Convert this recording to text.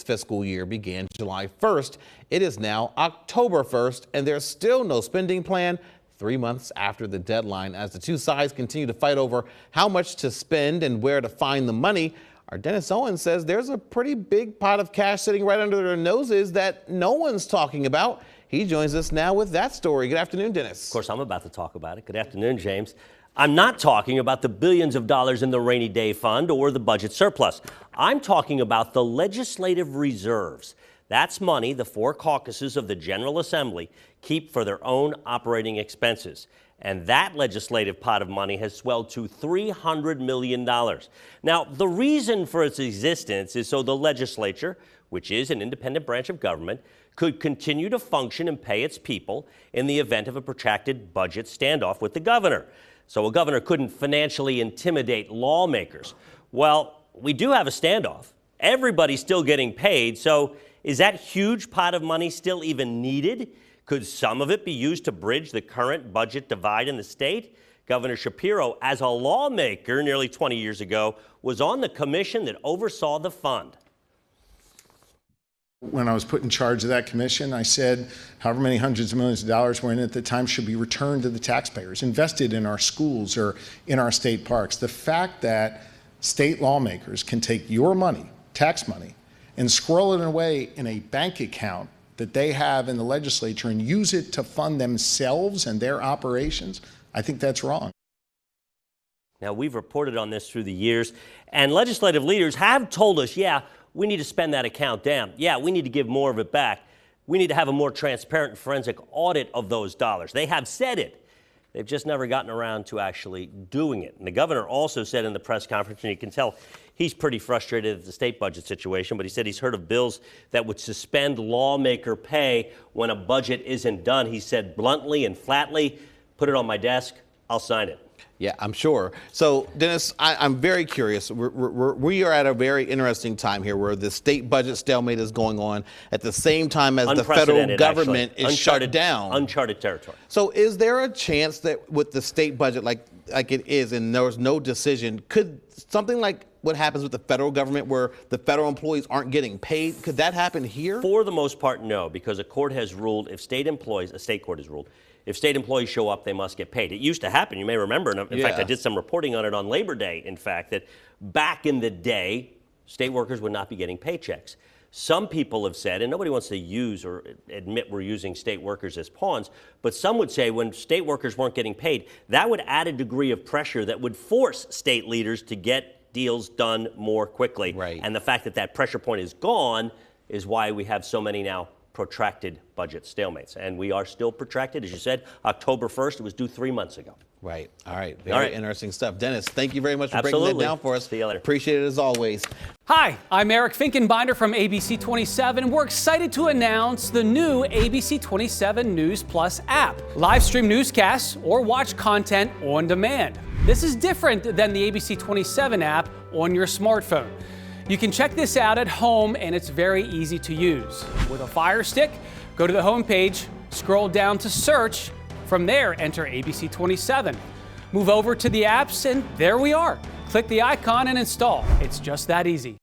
fiscal year began July 1st. It is now October 1st, and there's still no spending plan 3 months after the deadline. As the two sides continue to fight over how much to spend and where to find the money, our Dennis Owens says there's a pretty big pot of cash sitting right under their noses that no one's talking about. He joins us now with that story. Good afternoon, Dennis. Of course, I'm about to talk about it. Good afternoon, James. I'm not talking about the billions of dollars in the rainy day fund or the budget surplus. I'm talking about the legislative reserves. That's money the four caucuses of the General Assembly keep for their own operating expenses. And that legislative pot of money has swelled to $300 million. Now, the reason for its existence is so the legislature, which is an independent branch of government, could continue to function and pay its people in the event of a protracted budget standoff with the governor. So a governor couldn't financially intimidate lawmakers. Well, we do have a standoff. Everybody's still getting paid. So is that huge pot of money still even needed? Could some of it be used to bridge the current budget divide in the state? Governor Shapiro, as a lawmaker nearly 20 years ago, was on the commission that oversaw the fund. When I was put in charge of that commission, I said however many hundreds of millions of dollars were in it at the time should be returned to the taxpayers, invested in our schools or in our state parks. The fact that state lawmakers can take your money, tax money, and squirrel it away in a bank account that they have in the legislature and use it to fund themselves and their operations, I think that's wrong. Now, we've reported on this through the years, and legislative leaders have told us, yeah, we need to spend that account down. Yeah, we need to give more of it back. We need to have a more transparent and forensic audit of those dollars. They have said it. They've just never gotten around to actually doing it. And the governor also said in the press conference, and you can tell he's pretty frustrated at the state budget situation, but he said he's heard of bills that would suspend lawmaker pay when a budget isn't done. He said bluntly and flatly, put it on my desk, I'll sign it. Yeah, I'm sure. So, Dennis, I'm very curious. We are at a very interesting time here where the state budget stalemate is going on at the same time as the federal government is shut down. Uncharted territory. So is there a chance that with the state budget like it is and there's no decision, could something like what happens with the federal government where the federal employees aren't getting paid, could that happen here? For the most part, no, because a court has ruled if state employees, a state court has ruled, if state employees show up, they must get paid. It used to happen, you may remember, and in fact, I did some reporting on it on Labor Day, in fact, that back in the day, state workers would not be getting paychecks. Some people have said, and nobody wants to use or admit we're using state workers as pawns, but some would say when state workers weren't getting paid, that would add a degree of pressure that would force state leaders to get deals done more quickly. Right. And the fact that that pressure point is gone is why we have so many now protracted budget stalemates. And we are still protracted. As you said, October 1st, it was due 3 months ago. Right. All right. Very interesting stuff. Dennis, thank you very much for breaking that down for us. See you later. Appreciate it as always. Hi, I'm Eric Finkenbinder from ABC 27, and we're excited to announce the new ABC 27 News Plus app. Live stream newscasts or watch content on demand. This is different than the ABC 27 app on your smartphone. You can check this out at home, and it's very easy to use. With a Fire Stick, go to the home page, scroll down to search. From there, enter ABC 27. Move over to the apps, and there we are. Click the icon and install. It's just that easy.